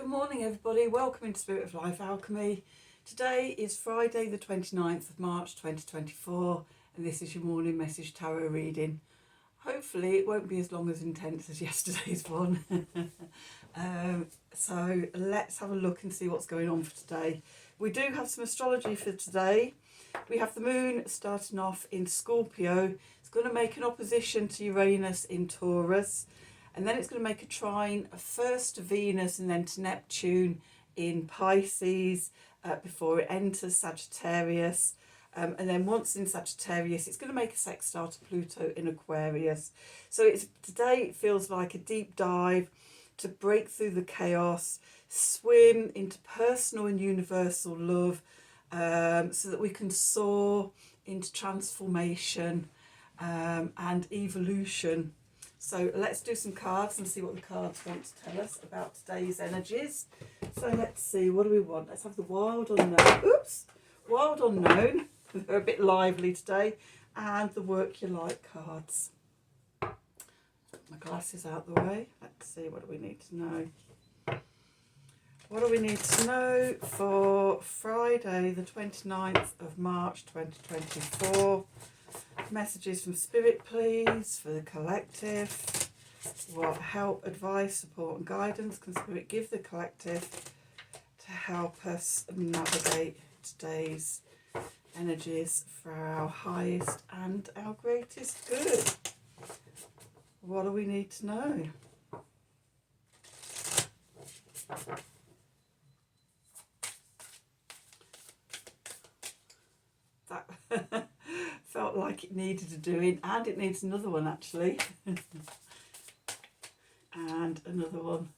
Good morning everybody, welcome into Spirit of Life Alchemy. Today is Friday the 29th of March 2024 and this is your morning message tarot reading. Hopefully it won't be as long as intense as yesterday's one. So let's have a look and see what's going on for today. We do have some astrology for today. We have the moon starting off in Scorpio. It's going to make an opposition to Uranus in Taurus. And then it's going to make a trine first to Venus and then to Neptune in Pisces before it enters Sagittarius. And then once in Sagittarius, it's going to make a sextile to Pluto in Aquarius. So today it feels like a deep dive to break through the chaos, swim into personal and universal love, so that we can soar into transformation and evolution. So let's do some cards and see what the cards want to tell us about today's energies. So let's see, what do we want? Let's have the Wild Unknown. Oops! Wild Unknown. They're a bit lively today. And the Work Your Light cards. Put my glasses out the way. Let's see, what do we need to know? What do we need to know for Friday the 29th of March 2024? Messages from Spirit, please, for the collective. What help, advice, support and guidance can Spirit give the collective to help us navigate today's energies for our highest and our greatest good? What do we need to know? That felt like it needed a doing, and it needs another one actually. And another one.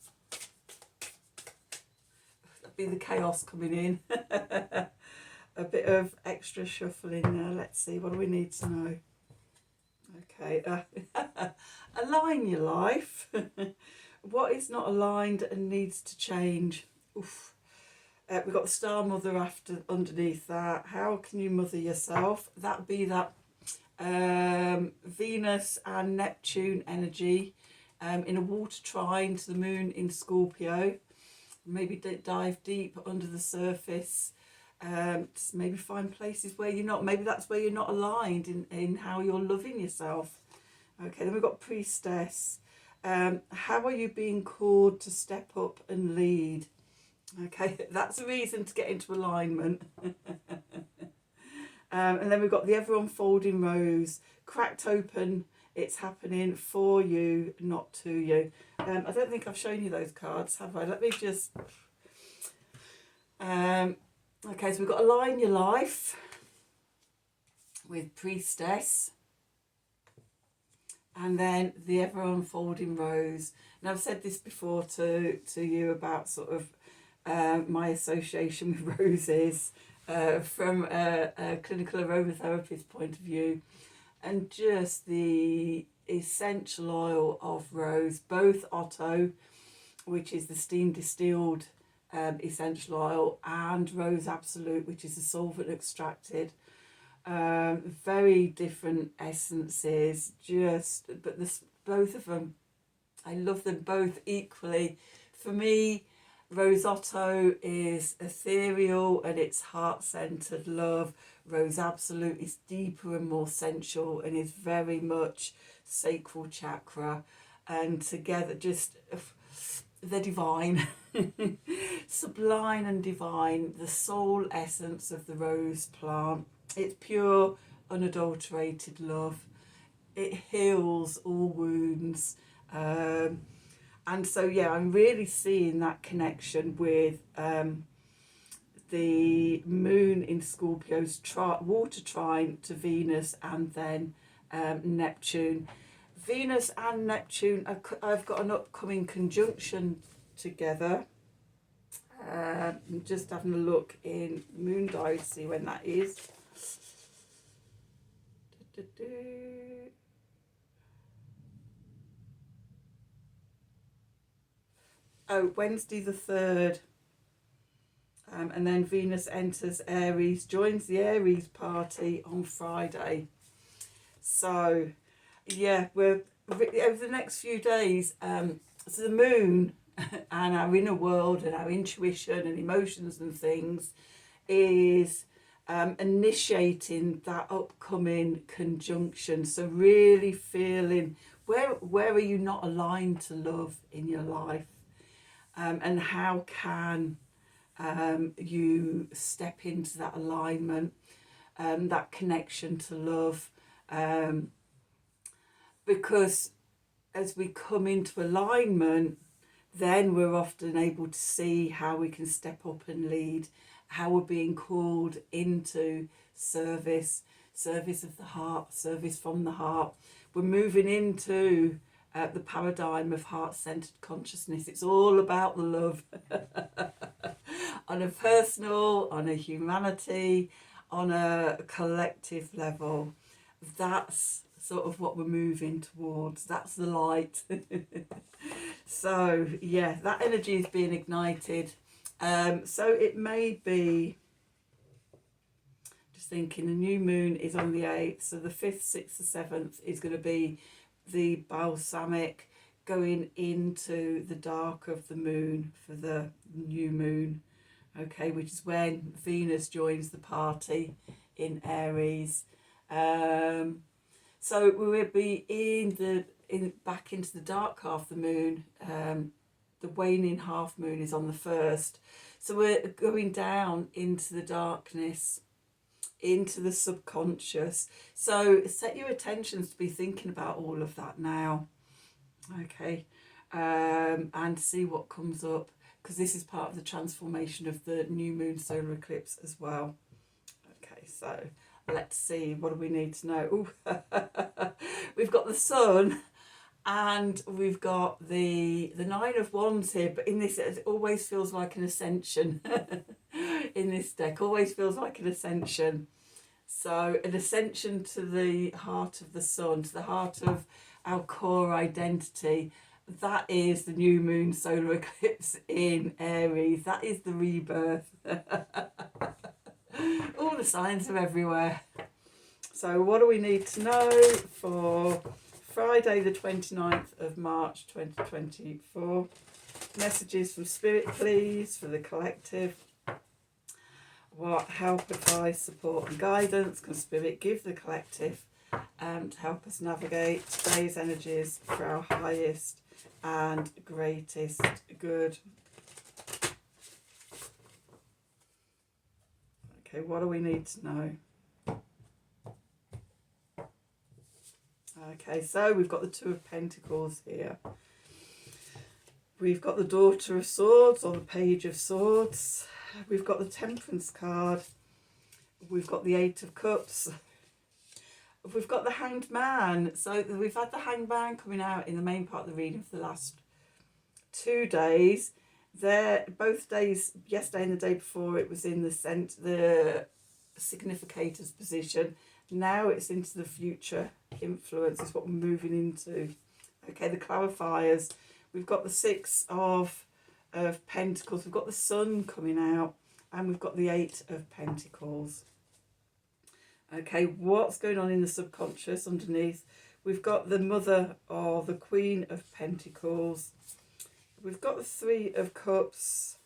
That'd be the chaos coming in. A bit of extra shuffling there. Let's see, what do we need to know? Okay, align your life. What is not aligned and needs to change? Oof. We've got the Star Mother underneath that. How can you mother yourself? That'd be that Venus and Neptune energy in a water trine to the moon in Scorpio. Maybe dive deep under the surface. Maybe find places where you're not. Maybe that's where you're not aligned in how you're loving yourself. Okay, then we've got Priestess. How are you being called to step up and lead? Okay, that's a reason to get into alignment. And then we've got the ever unfolding rose, cracked open. It's happening for you, not to you. I don't think I've shown you those cards, have I? Let me just... okay, so we've got align your life with Priestess. And then the ever unfolding rose. Now I've said this before to you about sort of my association with roses from a clinical aromatherapist point of view, and just the essential oil of rose, both Otto, which is the steam distilled essential oil, and Rose Absolute, which is the solvent extracted. Very different essences, but both of them, I love them both equally. For me, Rose Otto is ethereal and it's heart-centered love. Rose Absolute is deeper and more sensual and is very much sacral chakra. And together, just they're divine. Sublime and divine, the soul essence of the rose plant. It's pure, unadulterated love. It heals all wounds. And so, yeah, I'm really seeing that connection with the moon in Scorpio's water trine to Venus and then Neptune. Venus and Neptune, I've got an upcoming conjunction together. I'm just having a look in Moon Diary to see when that is. Oh, Wednesday the 3rd. And then Venus enters Aries, joins the Aries party on Friday. So, yeah, we're over the next few days. So the moon and our inner world and our intuition and emotions and things is initiating that upcoming conjunction. So really feeling where are you not aligned to love in your life, and how can you step into that alignment, that connection to love, because as we come into alignment, then we're often able to see how we can step up and lead, how we're being called into service of the heart, service from the heart. We're moving into the paradigm of heart-centered consciousness. It's all about the love on a personal, on a humanity, on a collective level. That's sort of what we're moving towards. That's the light. So yeah, that energy is being ignited. So it may be, just thinking, the new moon is on the 8th, so the 5th, 6th, the 7th is going to be the balsamic, going into the dark of the moon for the new moon, okay, which is when Venus joins the party in Aries. So we will be back into the dark half of the moon. The waning half moon is on the 1st. So we're going down into the darkness, into the subconscious. So set your attentions to be thinking about all of that now, okay, and see what comes up, because this is part of the transformation of the new moon solar eclipse as well. Okay, so let's see, what do we need to know? Ooh, we've got the sun and we've got the 9 of Wands here, but in this it always feels like an ascension. In this deck always feels like an ascension. So an ascension to the heart of the sun, to the heart of our core identity. That is the new moon solar eclipse in Aries. That is the rebirth. All the signs are everywhere. So what do we need to know for Friday the 29th of March 2024? Messages from Spirit, please, for the collective. What help, advice, support and guidance can Spirit give the collective to help us navigate today's energies for our highest and greatest good? Okay, what do we need to know? Okay, so we've got the 2 of Pentacles here. We've got the Daughter of Swords, or the Page of Swords. We've got the Temperance card. We've got the 8 of Cups. We've got the Hanged Man. So we've had the Hanged Man coming out in the main part of the reading for the last 2 days. Both days, yesterday and the day before, it was in the significator's position. Now it's into the future influence, is what we're moving into. Okay, the clarifiers. We've got the 6 of Pentacles. We've got the Sun coming out, and we've got the 8 of Pentacles. Okay, what's going on in the subconscious underneath? We've got the Mother, or the Queen of Pentacles. We've got the 3 of Cups.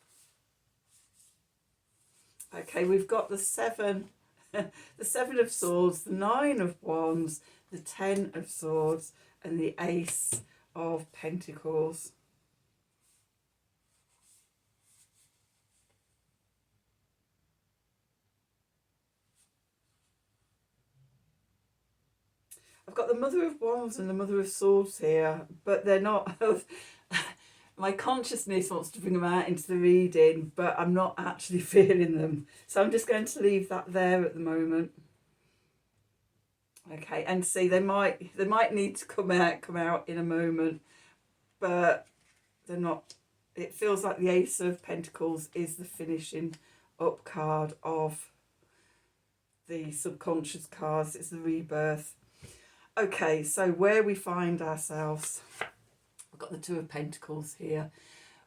Okay, we've got the 7 the 7 of Swords, the 9 of Wands, the 10 of Swords, and the Ace of Pentacles. I've got the Mother of Wands and the Mother of Swords here, but they're not... My consciousness wants to bring them out into the reading, but I'm not actually feeling them. So I'm just going to leave that there at the moment. Okay, and see, they might need to come out in a moment, but they're not. It feels like the Ace of Pentacles is the finishing up card of the subconscious cards. It's the rebirth. Okay, so where we find ourselves, I've got the 2 of Pentacles here.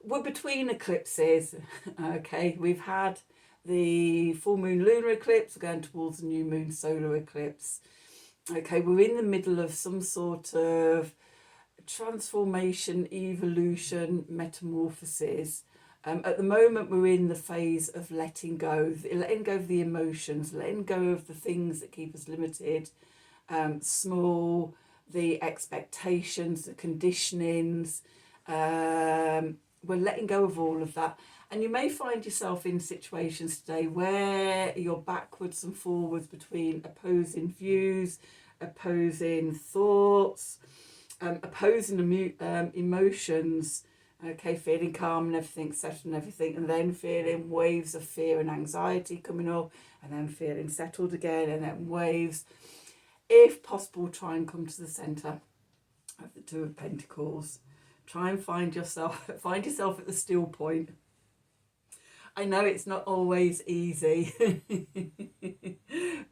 We're between eclipses. Okay, we've had the full moon lunar eclipse. We're going towards the new moon solar eclipse. Okay, we're in the middle of some sort of transformation, evolution, metamorphosis. At the moment, we're in the phase of letting go of the emotions, letting go of the things that keep us limited, small, the expectations, the conditionings. We're letting go of all of that. And you may find yourself in situations today where you're backwards and forwards between opposing views, opposing thoughts, opposing emotions. Okay, feeling calm and everything, settled and everything, and then feeling waves of fear and anxiety coming up, and then feeling settled again, and then waves. If possible, try and come to the centre of the Two of Pentacles. Try and find yourself at the still point. I know it's not always easy.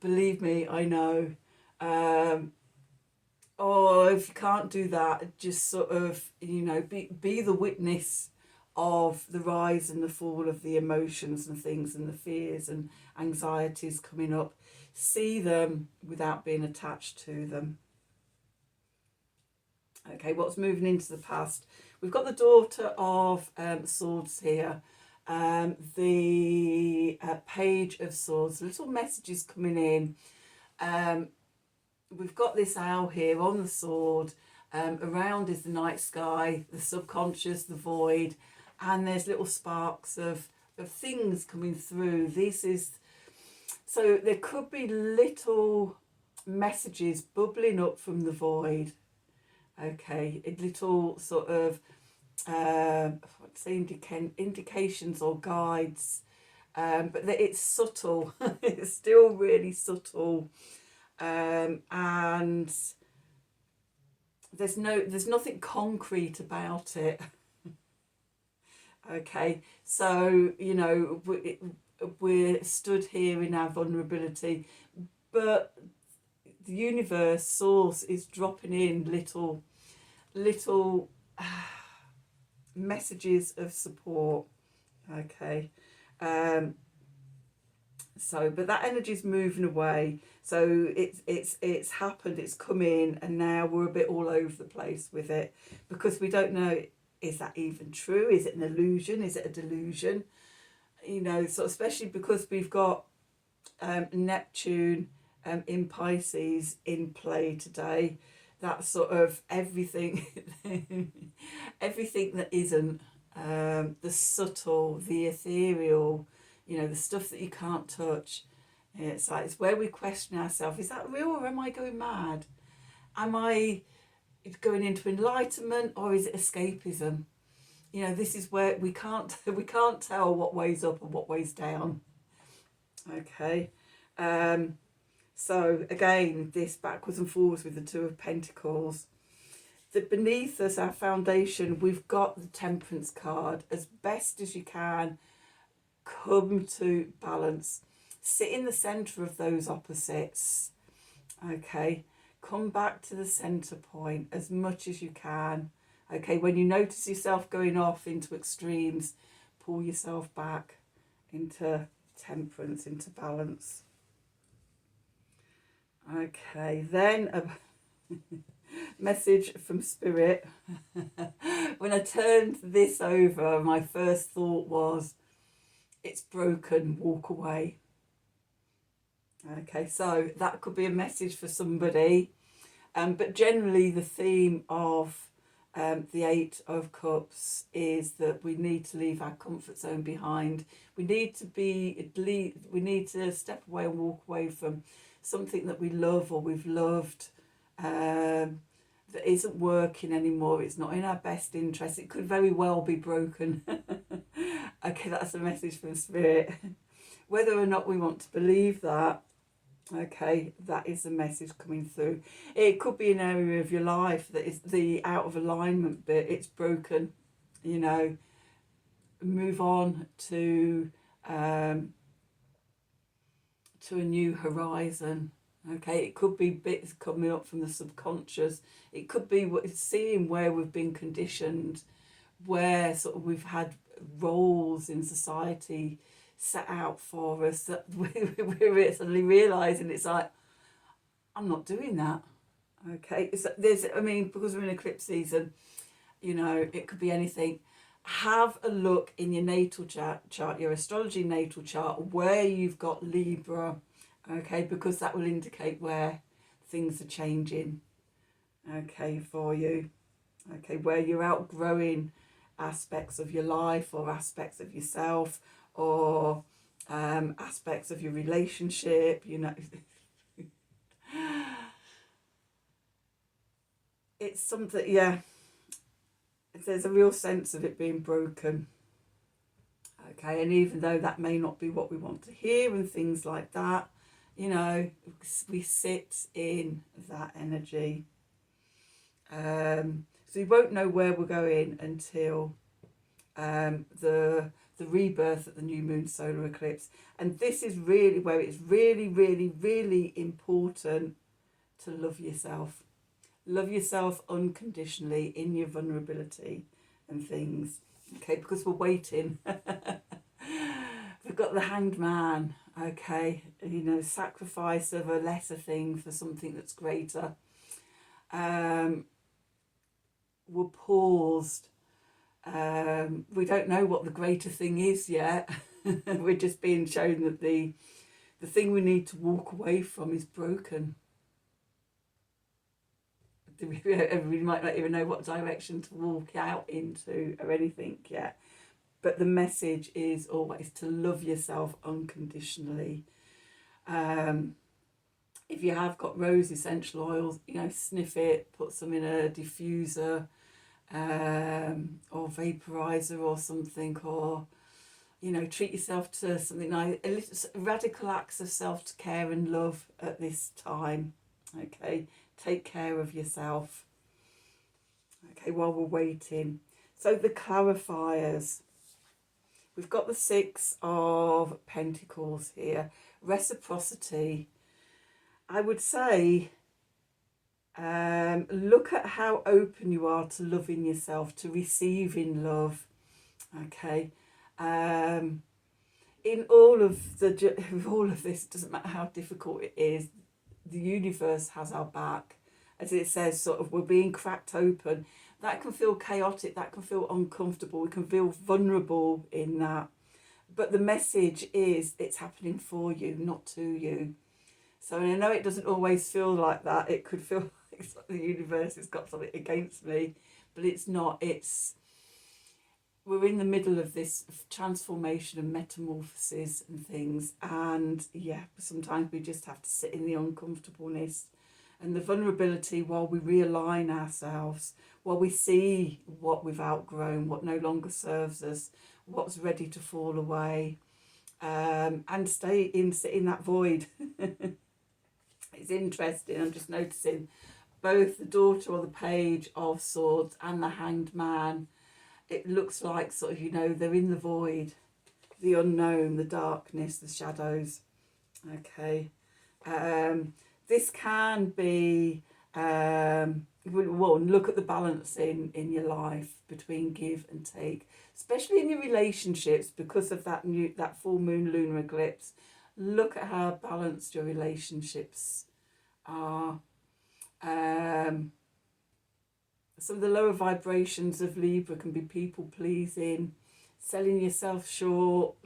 Believe me, I know. Or if you can't do that, just sort of, be the witness of the rise and the fall of the emotions and things and the fears and anxieties coming up. See them without being attached to them. Okay, what's moving into the past? We've got the Daughter of Swords here. The Page of Swords. Little messages coming in. We've got this owl here on the sword. Around is the night sky, the subconscious, the void, and there's little sparks of things coming through. So there could be little messages bubbling up from the void. Okay, a little sort of indications or guides, but it's subtle. It's still really subtle. And there's nothing concrete about it. Okay, so we're stood here in our vulnerability, but the universe, source, is dropping in little messages of support. Okay, so but that energy is moving away. So it's happened, it's come in, and now we're a bit all over the place with it because we don't know, is that even true? Is it an illusion? Is it a delusion? So especially because we've got Neptune in Pisces in play today. That's sort of everything everything that isn't, the subtle, the ethereal, the stuff that you can't touch. It's where we question ourselves, is that real or am I going mad? Am I going into enlightenment or is it escapism? This is where we can't tell what way's up and what way's down. Okay. So again, this backwards and forwards with the Two of Pentacles. That beneath us, our foundation, we've got the Temperance card. As best as you can, come to balance. Sit in the centre of those opposites. Okay, come back to the centre point as much as you can. Okay, when you notice yourself going off into extremes, pull yourself back into temperance, into balance. Okay, then a message from Spirit. When I turned this over, my first thought was, it's broken, walk away. Okay, so that could be a message for somebody. But generally the theme of the Eight of Cups is that we need to leave our comfort zone behind. We need to step away and walk away from something that we love or we've loved, that isn't working anymore. It's not in our best interest. It could very well be broken. Okay, that's a message from Spirit. Whether or not we want to believe that, okay, that is the message coming through. It could be an area of your life that is the out of alignment bit. It's broken. Move on to a new horizon. Okay, it could be bits coming up from the subconscious. It could be seeing where we've been conditioned, where sort of we've had roles in society set out for us that we're suddenly realising it's I'm not doing that. Okay, I mean, because we're in eclipse season, you know, it could be anything. Have a look in your natal chart, your astrology natal chart, where you've got Libra, okay, because that will indicate where things are changing, okay, for you, okay, where you're outgrowing aspects of your life or aspects of yourself or aspects of your relationship, you know. It's something, yeah, there's a real sense of it being broken. Okay, and even though that may not be what we want to hear and things like that, you know, we sit in that energy. So you won't know where we're going until the rebirth at the new moon solar eclipse. And this is really where it's really, really, really important to love yourself. Love yourself unconditionally in your vulnerability and things. Okay, because we're waiting. We've got the Hanged Man. Okay, you know, sacrifice of a lesser thing for something that's greater. We're paused. We don't know what the greater thing is yet. We're just being shown that the thing we need to walk away from is broken. We might not even know what direction to walk out into or anything yet. But the message is always to love yourself unconditionally. If you have got rose essential oils, you know, sniff it, put some in a diffuser or vaporizer or something, or, you know, treat yourself to something nice, a little radical acts of self-care and love at this time. Okay, take care of yourself. Okay, while we're waiting. So the clarifiers. We've got the Six of Pentacles here. Reciprocity. I would say look at how open you are to loving yourself, to receiving love. Okay. In all of this, doesn't matter how difficult it is, the universe has our back. As it says, sort of, we're being cracked open. That can feel chaotic, that can feel uncomfortable, we can feel vulnerable in that. But the message is it's happening for you, not to you. So I know it doesn't always feel like that. It could feel like the universe has got something against me, but it's not. We're in the middle of this transformation and metamorphosis and things, and yeah, sometimes we just have to sit in the uncomfortableness and the vulnerability while we realign ourselves, while we see what we've outgrown, what no longer serves us, what's ready to fall away, and sit in that void. It's interesting, I'm just noticing both the Daughter or the Page of Swords and the Hanged Man. It looks like sort of, you know, they're in the void, the unknown, the darkness, the shadows. Okay. This can be, one, look at the balance in your life between give and take, especially in your relationships because of that full moon lunar eclipse. Look at how balanced your relationships are. Some of the lower vibrations of Libra can be people pleasing, selling yourself short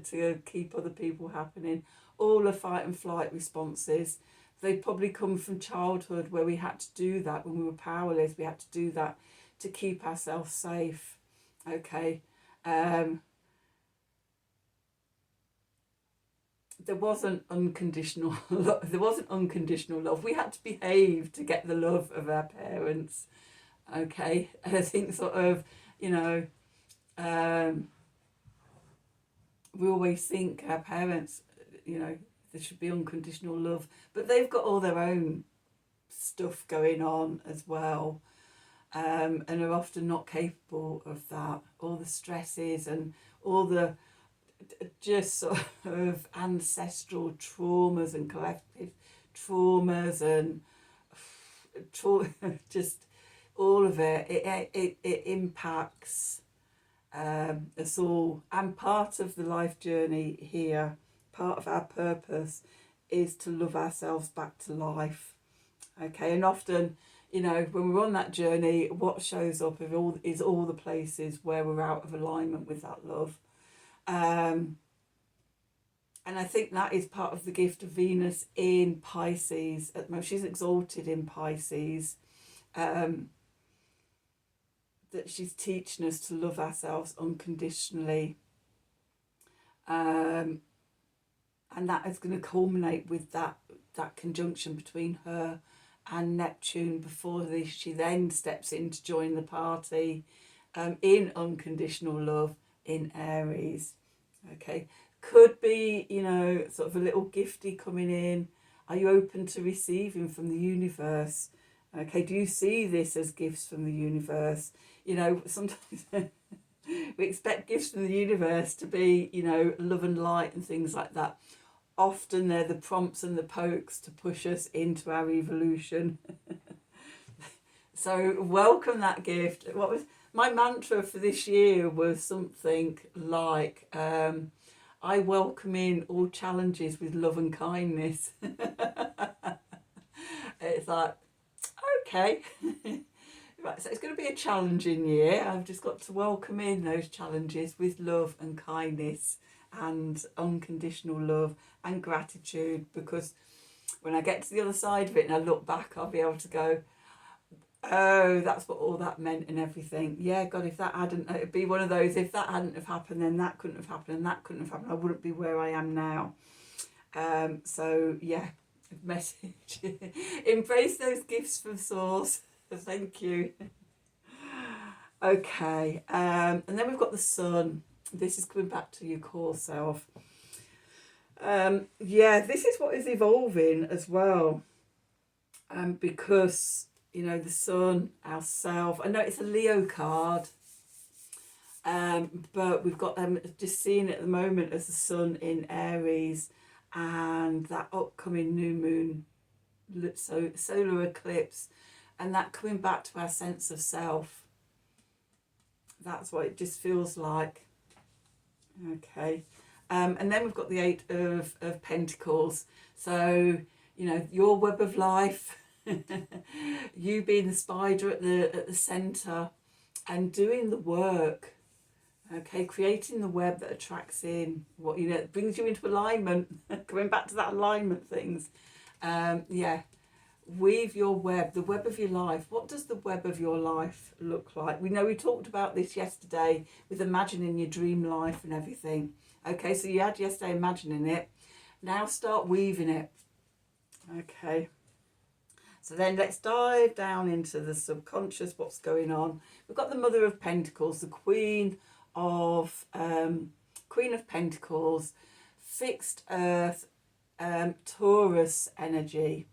to keep other people happening. All are fight and flight responses. They probably come from childhood where we had to do that when we were powerless. We had to do that to keep ourselves safe. Okay. There wasn't unconditional love. There wasn't unconditional love. We had to behave to get the love of our parents. Okay, and I think sort of, you know, we always think our parents, you know, there should be unconditional love, but they've got all their own stuff going on as well, and are often not capable of that. All the stresses and all the just sort of ancestral traumas and collective traumas and just all of it impacts us all. And part of the life journey here, part of our purpose is to love ourselves back to life. Okay, and often, you know, when we're on that journey, what shows up is all the places where we're out of alignment with that love. And I think that is part of the gift of Venus in Pisces at the moment. She's exalted in Pisces. That she's teaching us to love ourselves unconditionally. And that is going to culminate with that conjunction between her and Neptune before she then steps in to join the party in unconditional love in Aries. Okay, could be, you know, sort of a little gifty coming in. Are you open to receiving from the universe? Okay, do you see this as gifts from the universe? You know, sometimes we expect gifts from the universe to be, you know, love and light and things like that. Often they're the prompts and the pokes to push us into our evolution. So welcome that gift. What was my mantra for this year was something like, I welcome in all challenges with love and kindness. It's like, okay. Right, so it's going to be a challenging year. I've just got to welcome in those challenges with love and kindness and unconditional love and gratitude, because when I get to the other side of it and I look back, I'll be able to go, oh, that's what all that meant and everything. Yeah, God, if that hadn't, it'd be one of those, if that hadn't have happened, then that couldn't have happened and that couldn't have happened. I wouldn't be where I am now. So yeah, message. Embrace those gifts from Source. Thank you. Okay, and then we've got the Sun. This is coming back to your core self. Yeah, this is what is evolving as well. Because, you know, the Sun, ourself. I know it's a Leo card. But we've got just seeing it at the moment as the Sun in Aries and that upcoming new moon, so solar eclipse, and that coming back to our sense of self. That's what it just feels like. Okay. And then we've got the Eight of Pentacles. So, you know, your web of life, you being the spider at the centre and doing the work. Okay, creating the web that attracts in what, you know, brings you into alignment. Coming back to that alignment things. Yeah. Weave your web, the web of your life. What does the web of your life look like? We know we talked about this yesterday with imagining your dream life and everything. Okay, so you had yesterday imagining it. Now start weaving it. Okay. So then let's dive down into the subconscious, what's going on. We've got the Mother of Pentacles, the Queen of Pentacles, fixed earth, Taurus energy.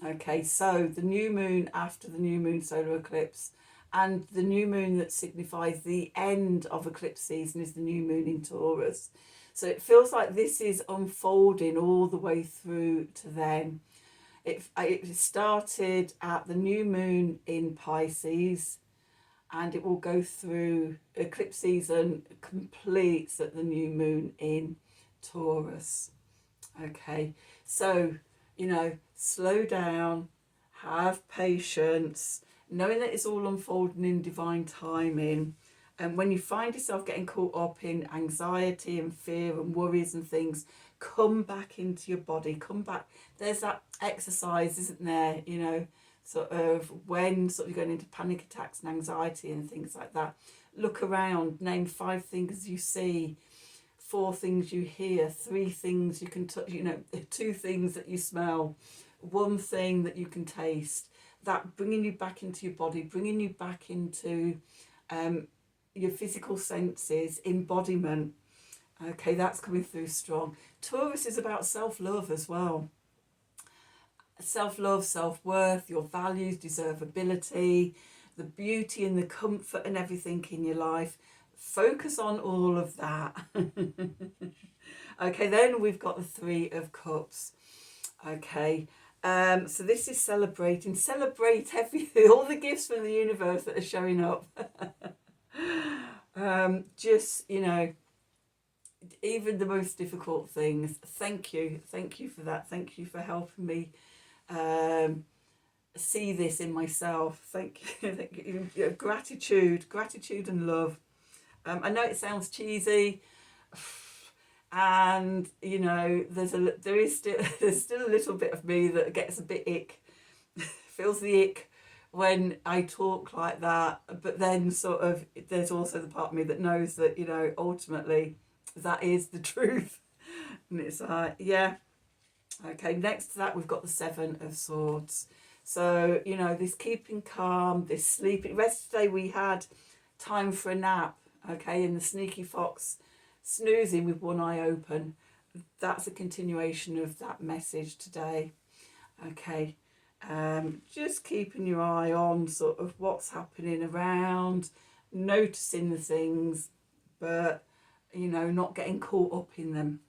Okay, so the new moon after the new moon solar eclipse, and the new moon that signifies the end of eclipse season is the new moon in Taurus. So it feels like this is unfolding all the way through to then. It started at the new moon in Pisces, and it will go through eclipse season, completes at the new moon in Taurus. Okay, so, you know, slow down, have patience, knowing that it's all unfolding in divine timing. And when you find yourself getting caught up in anxiety and fear and worries and things, come back into your body, come back. There's that exercise, isn't there, you know, sort of when sort of you're going into panic attacks and anxiety and things like that. Look around, name 5 things you see, 4 things you hear, 3 things you can touch, you know, 2 things that you smell, 1 thing that you can taste. That bringing you back into your body, bringing you back into your physical senses, embodiment. Okay, that's coming through strong. Taurus is about self-love as well. Self-love, self-worth, your values, deservability, the beauty and the comfort and everything in your life. Focus on all of that. Okay, then we've got the 3 of Cups. Okay, so this is celebrating. Celebrate all the gifts from the universe that are showing up. Just, you know, even the most difficult things. Thank you for that. Thank you for helping me see this in myself. Thank you. Thank you. You know, gratitude and love. I know it sounds cheesy, and you know there's still a little bit of me that gets a bit ick, feels the ick when I talk like that. But then sort of there's also the part of me that knows that, you know, ultimately that is the truth. And it's like, yeah. Okay, next to that we've got the Seven of Swords. So, you know, this keeping calm, this sleeping. Yesterday we had time for a nap, okay, and the sneaky fox snoozing with one eye open. That's a continuation of that message today. Okay, just keeping your eye on sort of what's happening around, noticing the things, but, you know, not getting caught up in them.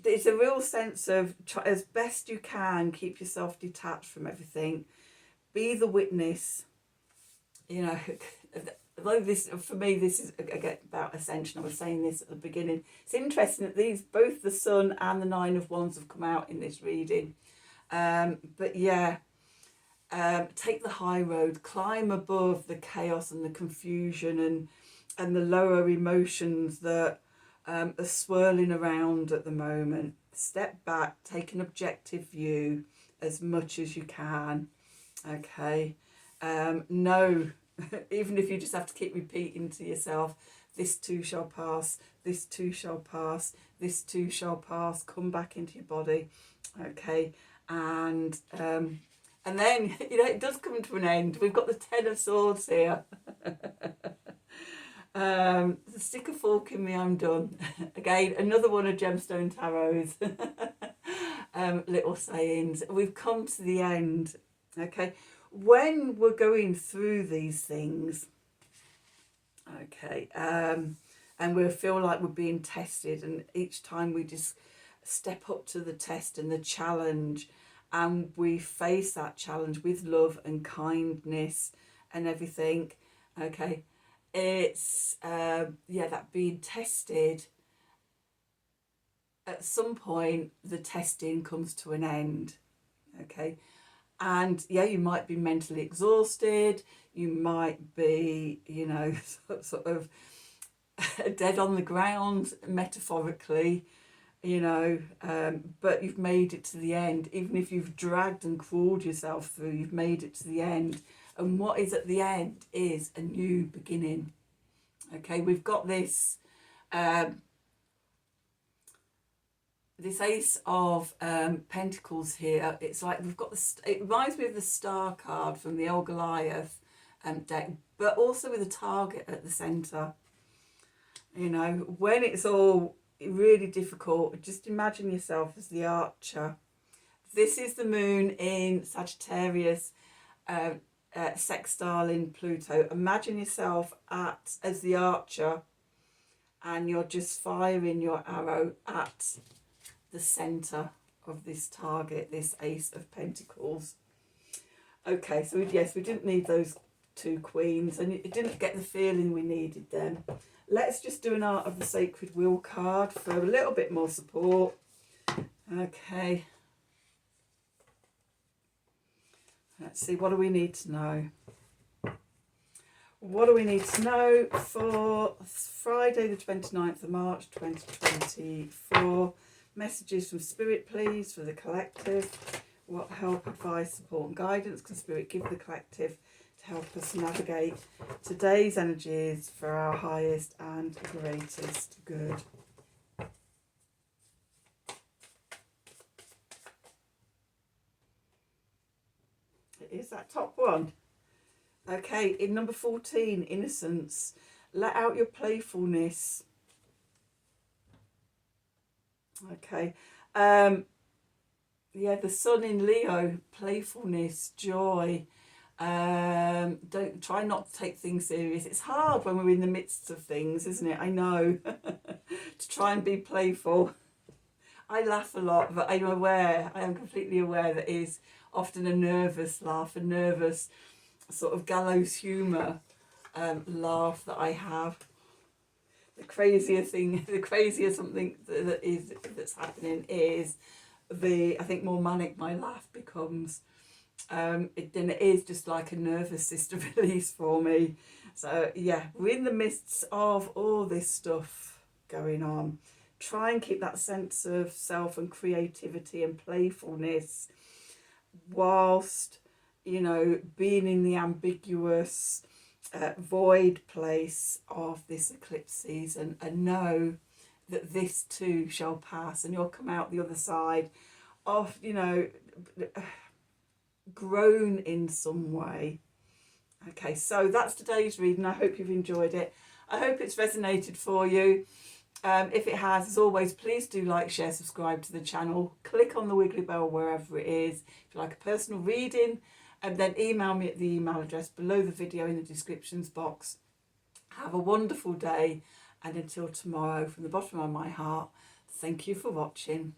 There's a real sense of, try as best you can, keep yourself detached from everything. Be the witness. You know, although this, for me, this is again about ascension. I was saying this at the beginning. It's interesting that these, both the Sun and the Nine of Wands, have come out in this reading. But yeah, take the high road, climb above the chaos and the confusion and the lower emotions that are swirling around at the moment. Step back, take an objective view as much as you can. Okay, no, even if you just have to keep repeating to yourself, this too shall pass, this too shall pass, this too shall pass. Come back into your body. Okay, and then, you know, it does come to an end. We've got the Ten of Swords here. Stick a fork in me, I'm done. Again, another one of Gemstone Tarot's little sayings. We've come to the end. Okay, when we're going through these things, okay, and we feel like we're being tested, and each time we just step up to the test and the challenge, and we face that challenge with love and kindness and everything. Okay, it's yeah, that being tested, at some point the testing comes to an end. Okay, and yeah, you might be mentally exhausted, you might be, you know, sort of dead on the ground, metaphorically, you know, but you've made it to the end. Even if you've dragged and crawled yourself through, you've made it to the end. And what is at the end is a new beginning. Okay, we've got this this Ace of Pentacles here. It's like we've got it reminds me of the Star card from the old Goliath deck, but also with a target at the centre. You know, when it's all really difficult, just imagine yourself as the archer. This is the moon in Sagittarius, sextile in Pluto. Imagine yourself as the archer, and you're just firing your arrow at the centre of this target, this Ace of Pentacles. Okay, so yes, we didn't need those two queens, and it didn't get the feeling we needed them. Let's just do an Art of the Sacred Wheel card for a little bit more support. Okay. Let's see, what do we need to know? What do we need to know for Friday the 29th of March 2024? Messages from Spirit, please, for the collective. What help, advice, support and guidance can Spirit give the collective to help us navigate today's energies for our highest and greatest good? It is that top one. Okay, in number 14, Innocence. Let out your playfulness. Okay. Yeah, the Sun in Leo, playfulness, joy. Don't try not to take things serious. It's hard when we're in the midst of things, isn't it? I know. To try and be playful. I laugh a lot, but I'm aware, I am completely aware that it is often a nervous laugh, a nervous sort of gallows humour laugh that I have. The crazier something that's happening is I think more manic my laugh becomes. then it is just like a nervous system release for me. So yeah, we're in the midst of all this stuff going on. Try and keep that sense of self and creativity and playfulness whilst, you know, being in the ambiguous void place of this eclipse season, and know that this too shall pass, and you'll come out the other side of, you know, grown in some way. Okay, so that's today's reading. I hope you've enjoyed it. I hope it's resonated for you. If it has, as always, please do like, share, subscribe to the channel. Click on the wiggly bell wherever it is. If you like a personal reading, and then email me at the email address below the video in the descriptions box. Have a wonderful day, and until tomorrow, from the bottom of my heart, thank you for watching.